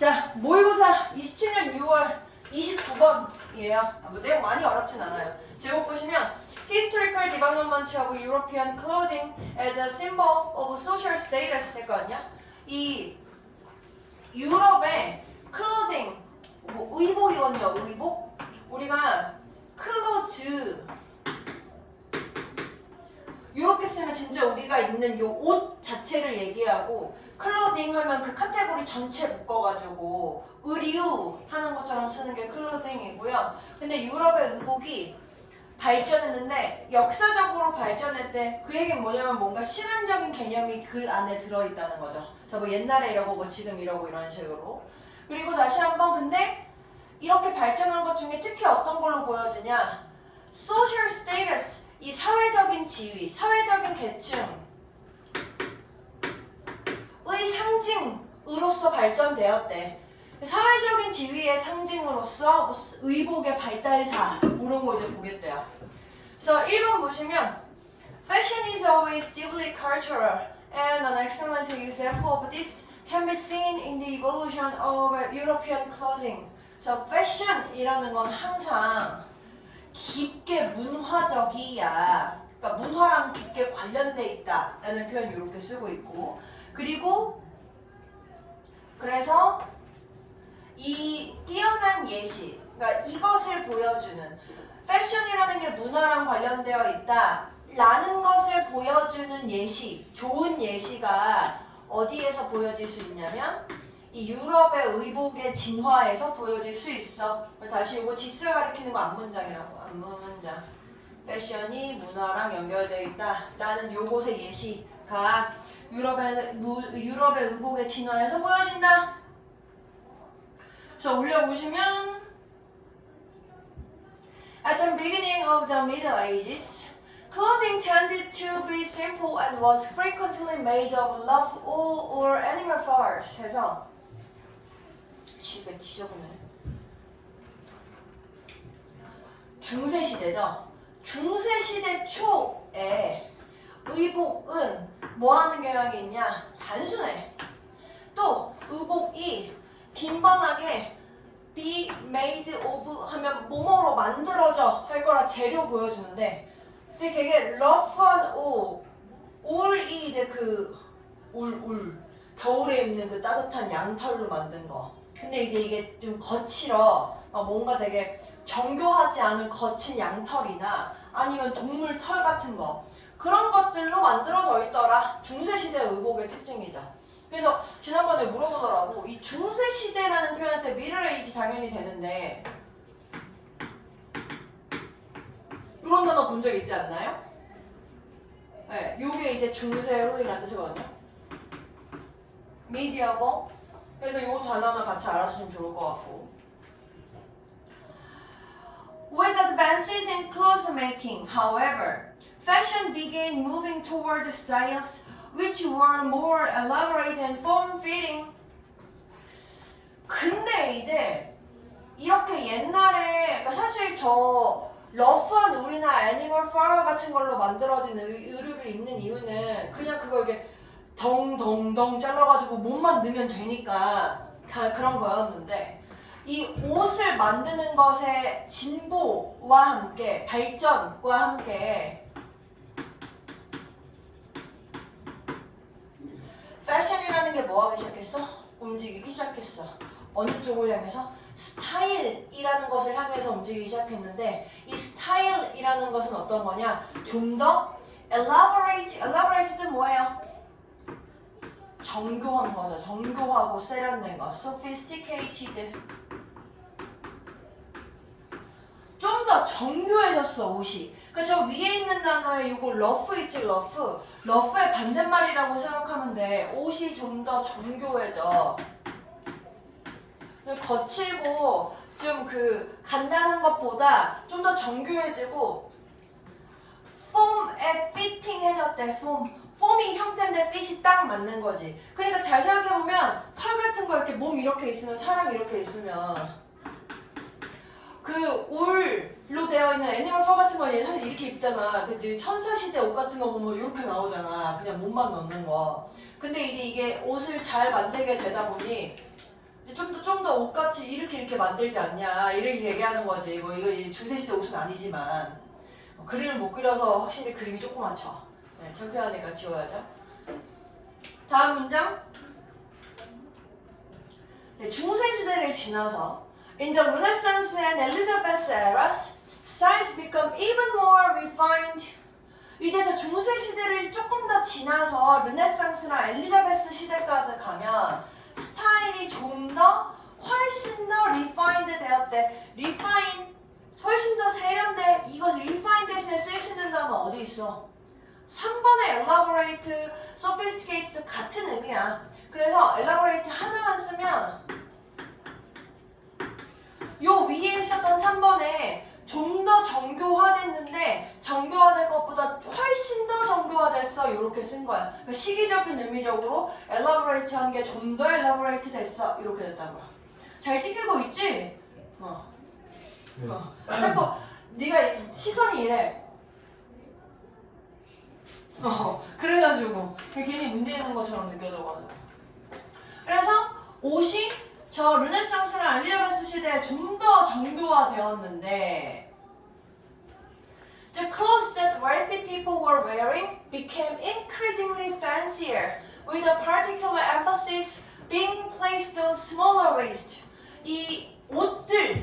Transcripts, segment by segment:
자, 모의고사 27년 6월 29번이에요. 뭐 내용 많이 어렵진 않아요. 제목 보시면 Historical development of European clothing as a symbol of social status 했거든요. 이 유럽의 clothing, 뭐 의복이거든요. 의복. 우리가 클로즈 이렇게 쓰면 진짜 우리가 입는 요 옷 자체를 얘기하고 클로딩 하면 그 카테고리 전체 묶어가지고 의류 하는 것처럼 쓰는 게 클로딩이고요. 근데 유럽의 의복이 발전했는데 역사적으로 발전할 때 그 얘기는 뭐냐면 뭔가 신앙적인 개념이 그 안에 들어있다는 거죠. 그래서 뭐 옛날에 이러고 뭐 지금 이러고 이런 식으로. 그리고 다시 한번 근데 이렇게 발전한 것 중에 특히 어떤 걸로 보여지냐? social status, 이 사회적인 지위, 사회적인 계층의 상징으로서 발전되었대. 사회적인 지위의 상징으로서 의복의 발달사 이런 거 이제 보겠대요. 그래서 1번 보시면 Fashion is always deeply cultural and an excellent example of this can be seen in the evolution of European clothing. 그래서 fashion이라는 건 항상 깊게 문화적이야. 그러니까 문화랑 깊게 관련돼 있다 라는 표현 이렇게 쓰고 있고, 그리고 그래서 이 뛰어난 예시, 그러니까 이것을 보여주는 패션이라는 게 문화랑 관련되어 있다 라는 것을 보여주는 예시, 좋은 예시가 어디에서 보여질 수 있냐면 이 유럽의 의복의 진화에서 보여질 수 있어. 다시 이거 디스 가리키는 거 앞문장이라고. 앞문장. 패션이 문화랑 연결되어 있다 라는 요것의 예시가 유럽의 의복의 진화에서 보여진다. 그래서 올려보시면 At the beginning of the Middle Ages, clothing tended to be simple and was frequently made of rough wool or animal furs. 해서 지금 지저분해. 중세시대죠. 중세시대 초에 의복은 뭐 하는 경향이 있냐? 단순해. 또 의복이 빈번하게 be made of 하면 뭐뭐로 만들어져 할 거라 재료 보여주는데, 근데 되게 rough한 울이 이제 그 울 겨울에 입는 그 따뜻한 양털로 만든 거. 근데 이제 이게 좀 거칠어. 뭔가 되게 정교하지 않은 거친 양털이나 아니면 동물 털 같은 거, 그런 것들로 만들어져 있더라. 중세시대 의복의 특징이죠. 그래서 지난번에 물어보더라고. 이 중세시대라는 표현할 때 미들에이지 당연히 되는데 이런 단어 본 적 있지 않나요? 네, 요게 이제 중세의라는 뜻이거든요. medieval. 그래서 요 단어는 같이 알아주시면 좋을 것 같고. With advances in clothes making, however, fashion began moving toward styles which were more elaborate and form-fitting. 근데 이제 이렇게 옛날에, 그러니까 사실 저 러프한 울이나 애니멀 퍼 같은 걸로 만들어진 의류를 입는 이유는 그냥 그거 이렇게 덩덩덩 잘라가지고 몸만 넣으면 되니까 그런 거였는데, 이 옷을 만드는 것의 진보와 함께, 발전과 함께 패션이라는 게 뭐 하기 시작했어? 움직이기 시작했어. 어느 쪽을 향해서? 스타일이라는 것을 향해서 움직이기 시작했는데, 이 스타일이라는 것은 어떤 거냐? 좀 더 elaborate는 뭐예요? 정교한 거죠. 정교하고 세련된 거. sophisticated. 좀 더 정교해졌어, 옷이. 그러니까 저 위에 있는 단어에 이거 러프 있지, 러프. 러프의 반대말이라고 생각하면 돼. 옷이 좀 더 정교해져. 거칠고 좀 그 간단한 것보다 좀 더 정교해지고 폼에 피팅해졌대. 폼이 형태인데 핏이 딱 맞는 거지. 그러니까 잘 생각해보면 털 같은 거 이렇게 몸 이렇게 있으면, 사람 이렇게 있으면 그 울로 되어 있는 애니멀 퍼 같은 거 사실 이렇게 입잖아. 근데 천사시대 옷 같은 거 보면 이렇게 나오잖아. 그냥 몸만 넣는 거. 근데 이제 이게 옷을 잘 만들게 되다 보니 이제 좀 더 이렇게 만들지 않냐 이렇게 얘기하는 거지. 뭐 이거 중세시대 옷은 아니지만 그림을 못 그려서 확실히 그림이 조그맣죠. 네, 창피하니까 지워야죠. 다음 문장. 네, 중세시대를 지나서 In the Renaissance and Elizabeth eras, styles become even more refined. 이제 저 중세시대를 조금 더 지나서 르네상스나 엘리자베스 시대까지 가면 스타일이 좀 더 훨씬 더 refined 되었대. refine 훨씬 더 세련돼. 이것을 refine 대신에 쓸 수 있는 단어 어디 있어? 3번의 elaborate, sophisticated 같은 의미야. 그래서 elaborate 하나만 쓰면 요 위에 있었던 3번에 좀 더 정교화됐는데 정교화될 것보다 훨씬 더 정교화됐어 이렇게 쓴 거야. 그러니까 시기적인 의미적으로 elaborate 한 게 좀 더 elaborate 됐어 이렇게 됐다고요. 잘 찍히고 있지? 네. 자꾸 네가 시선이 이래. 그래가지고 괜히 문제 있는 것처럼 느껴져가지고. 그래서 옷이 저 르네상스나 엘리자베스 시대에 좀 더 정교화되었는데 The clothes that wealthy people were wearing became increasingly fancier, with a particular emphasis being placed on smaller waist. 이 옷들,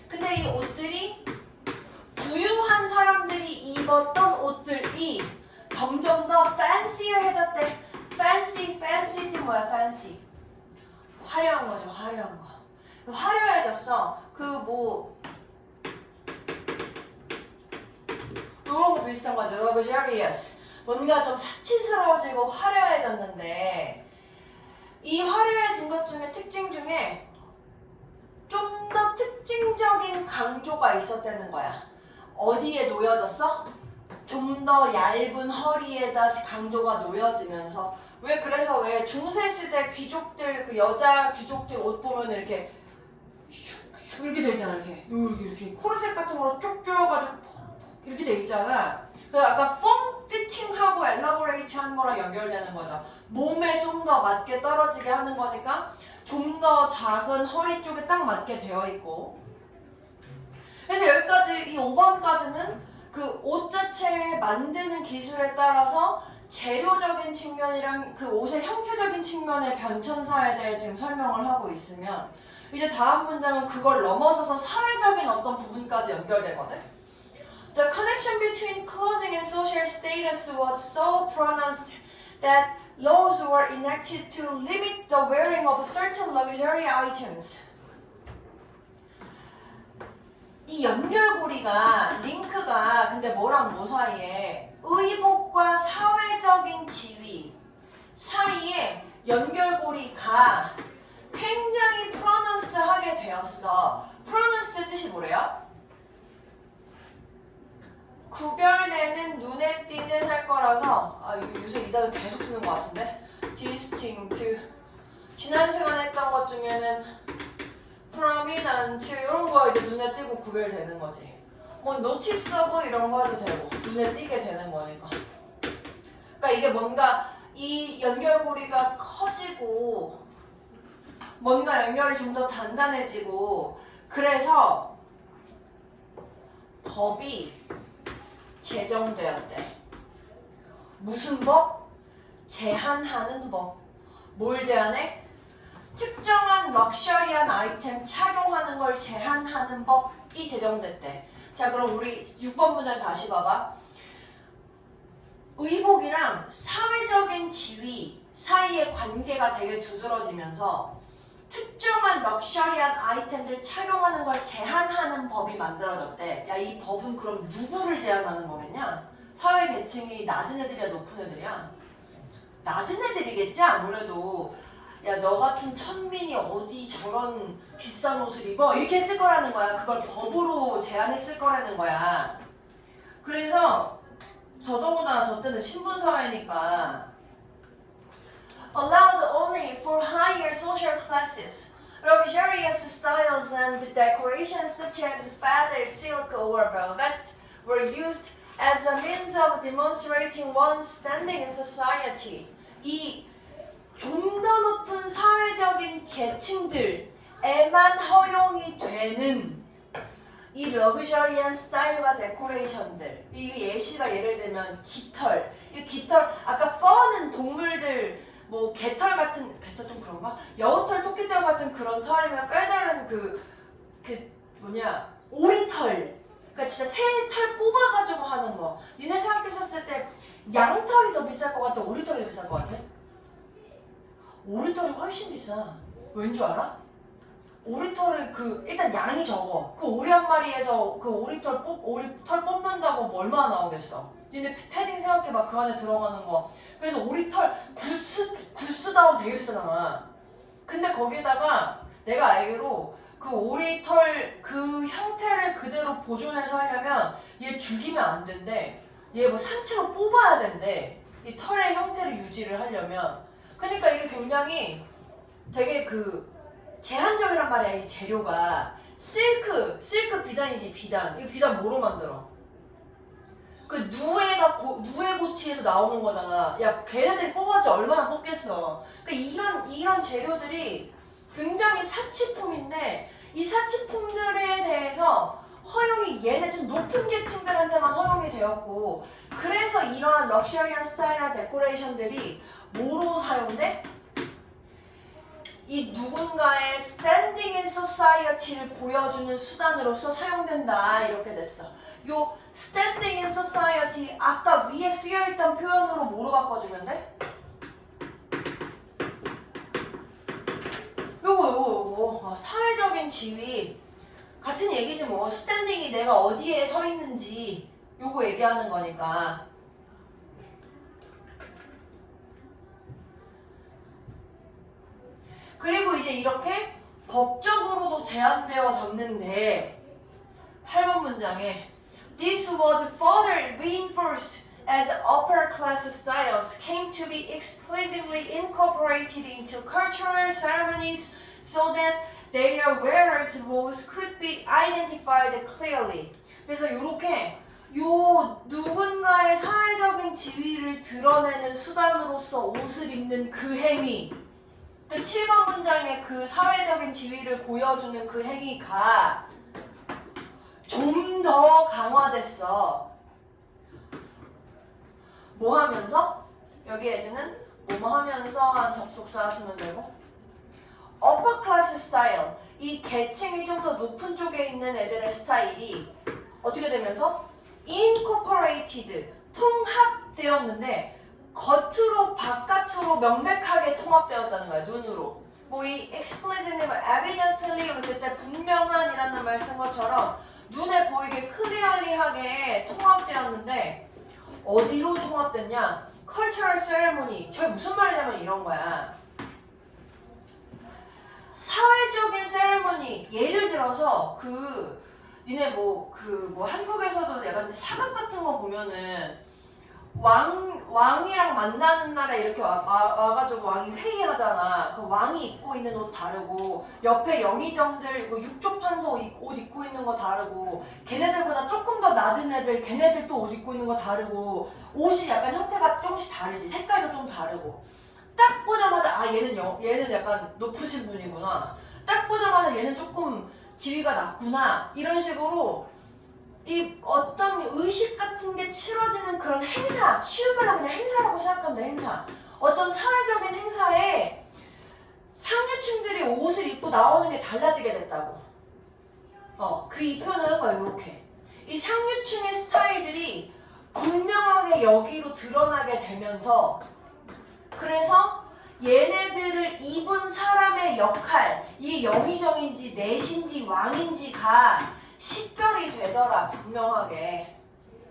근데 이 옷들이 부유한 사람들이 입었던 옷들이 점점 더 fancier해졌대. fancy는 뭐야? fancy. 화려한 거죠, 화려한 거. 화려해졌어. 이런 거 비슷한 거죠. luxurious. 뭔가 좀 사치스러워지고 화려해졌는데 이 화려해진 것 중에 특징 중에 좀 더 특징적인 강조가 있었다는 거야. 어디에 놓여졌어? 좀 더 얇은 허리에다 강조가 놓여지면서 그래서 왜 중세시대 귀족들 그 여자 귀족들 옷 보면 이렇게 이렇게 돼 있잖아. 이렇게 코르셋 같은 거로 쭉 조여가지고 이렇게 돼 있잖아. 그래서 아까 폼 피팅하고 엘라보레이트 하는 거랑 연결되는 거죠. 몸에 좀 더 맞게 떨어지게 하는 거니까 좀 더 작은 허리 쪽에 딱 맞게 되어 있고. 그래서 여기까지 이 5번까지는 그 옷 자체 만드는 기술에 따라서 재료적인 측면이랑 그 옷의 형태적인 측면의 변천사에 대해 지금 설명을 하고 있으면 이제 다음 문장은 그걸 넘어서서 사회적인 어떤 부분까지 연결되거든. The connection between clothing and social status was so pronounced that laws were enacted to limit the wearing of certain luxury items. 이 연결고리가, 링크가 근데 뭐랑 뭐 사이에 의복과 사회적인 지위 사이에 연결고리가 굉장히 pronounced하게 되었어. pronounced 뜻이 뭐래요? 구별되는, 눈에 띄는 할 거라서 요새 이 단어 계속 쓰는 것 같은데 distinct 지난 시간에 했던 것 중에는 prominent 이런 거 이제 눈에 띄고 구별되는 거지. 뭐 noticeable 이런 거 해도 되고 눈에 띄게 되는 거니까. 그러니까 이게 뭔가 이 연결고리가 커지고 뭔가 연결이 좀 더 단단해지고 그래서 법이 제정되었대. 무슨 법? 제한하는 법. 뭘 제한해? 특정한 럭셔리한 아이템 착용하는 걸 제한하는 법이 제정됐대. 자, 그럼 우리 6번 문장 다시 봐봐. 의복이랑 사회적인 지위 사이의 관계가 되게 두드러지면서 특정한 럭셔리한 아이템들 착용하는 걸 제한하는 법이 만들어졌대. 야, 이 법은 그럼 누구를 제한하는 거겠냐? 사회 계층이 낮은 애들이야, 높은 애들이야? 낮은 애들이겠지, 아무래도. 야, 너 같은 천민이 어디 저런 비싼 옷을 입어? 이렇게 했을 거라는 거야. 그걸 법으로 제한했을 거라는 거야. 그래서 더더구나 저 때는 신분사회니까 allowed only for higher social classes. Luxurious styles and decorations such as feather, silk, or velvet were used as a means of demonstrating one's standing in society. 이 좀 더 높은 사회적인 계층들에 에만 허용이 되는 이 럭셔리한 스타일과 데코레이션들. 이게 예시가 예를 들면 깃털. 이 깃털 아까 펀은 동물들 뭐 개털 같은 개털 좀 그런가? 여우털, 토끼털 같은 그런 털이면 페더는 그 뭐냐 오리털. 그러니까 진짜 새 털 뽑아가지고 하는 거. 니네 생각했었을 때 양털이 더 비쌀 것 같아? 오리털이 더 비쌀 것 같아? 오리털이 훨씬 비싸. 왠 줄 알아? 오리털을 일단 양이 적어. 그 오리 한 마리에서 그 오리털 뽑는다고 뭐 얼마나 나오겠어? 니네 패딩 생각해봐. 그 안에 들어가는 거. 그래서 오리털 구스다운 되게 비싸잖아. 근데 거기다가 내가 알기로 그 오리털 그 형태를 그대로 보존해서 하려면 얘 죽이면 안 된대. 얘 뭐 상체로 뽑아야 된대. 이 털의 형태를 유지를 하려면. 그러니까 이게 굉장히 되게 제한적이란 말이야. 이 재료가 실크 비단이지. 비단. 이 비단 뭐로 만들어? 그 누에 고치에서 나오는 거잖아. 야 걔네들이 뽑았지 얼마나 뽑겠어. 그러니까 이런 재료들이 굉장히 사치품인데 이 사치품들에 대해서 허용이 얘네 좀 높은 계층들한테만 허용이 되었고, 그래서 이러한 럭셔리한 스타일이나 데코레이션들이 뭐로 사용돼? 이 누군가의 standing in society를 보여주는 수단으로서 사용된다. 이렇게 됐어. 요 standing in society 아까 위에 쓰여있던 표현으로 뭐로 바꿔주면 돼? 요거 사회적인 지위 같은 얘기지 뭐. standing이 내가 어디에 서 있는지 요거 얘기하는 거니까. 그리고 이제 이렇게 법적으로도 제한되어졌는데 8번 문장에 This was further reinforced as upper class styles came to be explicitly incorporated into cultural ceremonies so that their wearers' roles could be identified clearly. 그래서 이렇게 누군가의 사회적인 지위를 드러내는 수단으로서 옷을 입는 그 행위, 그 7번 문장의 그 사회적인 지위를 보여주는 그 행위가 좀 더 강화됐어. 뭐 하면서? 여기 예제는 뭐뭐 하면서 접속사 하시면 되고, upper class style, 이 계층이 좀 더 높은 쪽에 있는 애들의 스타일이 어떻게 되면서? incorporated, 통합되었는데 겉으로 바깥으로 명백하게 통합되었다는 거야. 눈으로. 뭐 이 explicitly, evidently 그럴 때 분명한이라는 말 쓴 것처럼 눈에 보이게 clearly하게 통합되었는데 어디로 통합됐냐? cultural ceremony. 저게 무슨 말이냐면 이런 거야. 사회적인 세레머니. 예를 들어서 니네 한국에서도 약간 사극 같은 거 보면은 왕이랑 만나는 날에 이렇게 와가지고 왕이 회의하잖아. 그 왕이 입고 있는 옷 다르고, 옆에 영의정들 육조판서 옷 입고 있는 거 다르고, 걔네들보다 조금 더 낮은 애들, 걔네들 또 옷 입고 있는 거 다르고, 옷이 약간 형태가 조금씩 다르지. 색깔도 좀 다르고. 딱 보자마자 얘는 약간 높으신 분이구나. 딱 보자마자 얘는 조금 지위가 낮구나. 이런 식으로 이 어떤 의식 같은 게 치러지는 그런 행사, 쉬운 말로 그냥 행사라고 생각하면 돼. 행사. 어떤 사회적인 행사에 상류층들이 옷을 입고 나오는 게 달라지게 됐다고. 이 표현을 하는 거야. 이렇게 이 상류층의 스타일들이 분명하게 여기로 드러나게 되면서, 그래서 얘네들을 입은 사람의 역할, 이게 영의정인지 내신지 왕인지가 식별이 되더라. 분명하게.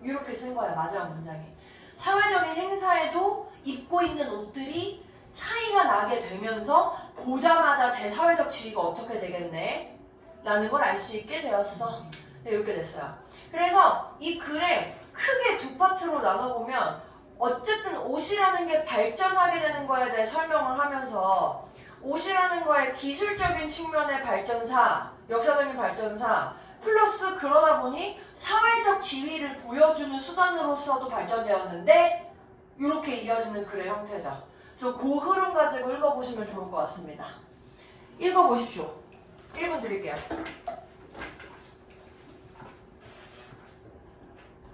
이렇게 쓴 거야. 마지막 문장에. 사회적인 행사에도 입고 있는 옷들이 차이가 나게 되면서 보자마자 제 사회적 지위가 어떻게 되겠네? 라는 걸 알 수 있게 되었어. 이렇게 됐어요. 그래서 이 글에 크게 두 파트로 나눠보면 어쨌든 옷이라는 게 발전하게 되는 거에 대해 설명을 하면서 옷이라는 거의 기술적인 측면의 발전사, 역사적인 발전사, 플러스 그러다 보니 사회적 지위를 보여주는 수단으로서도 발전되었는데 이렇게 이어지는 글의 형태죠. 그래서 그 흐름 가지고 읽어보시면 좋을 것 같습니다. 읽어보십시오. 1분 드릴게요.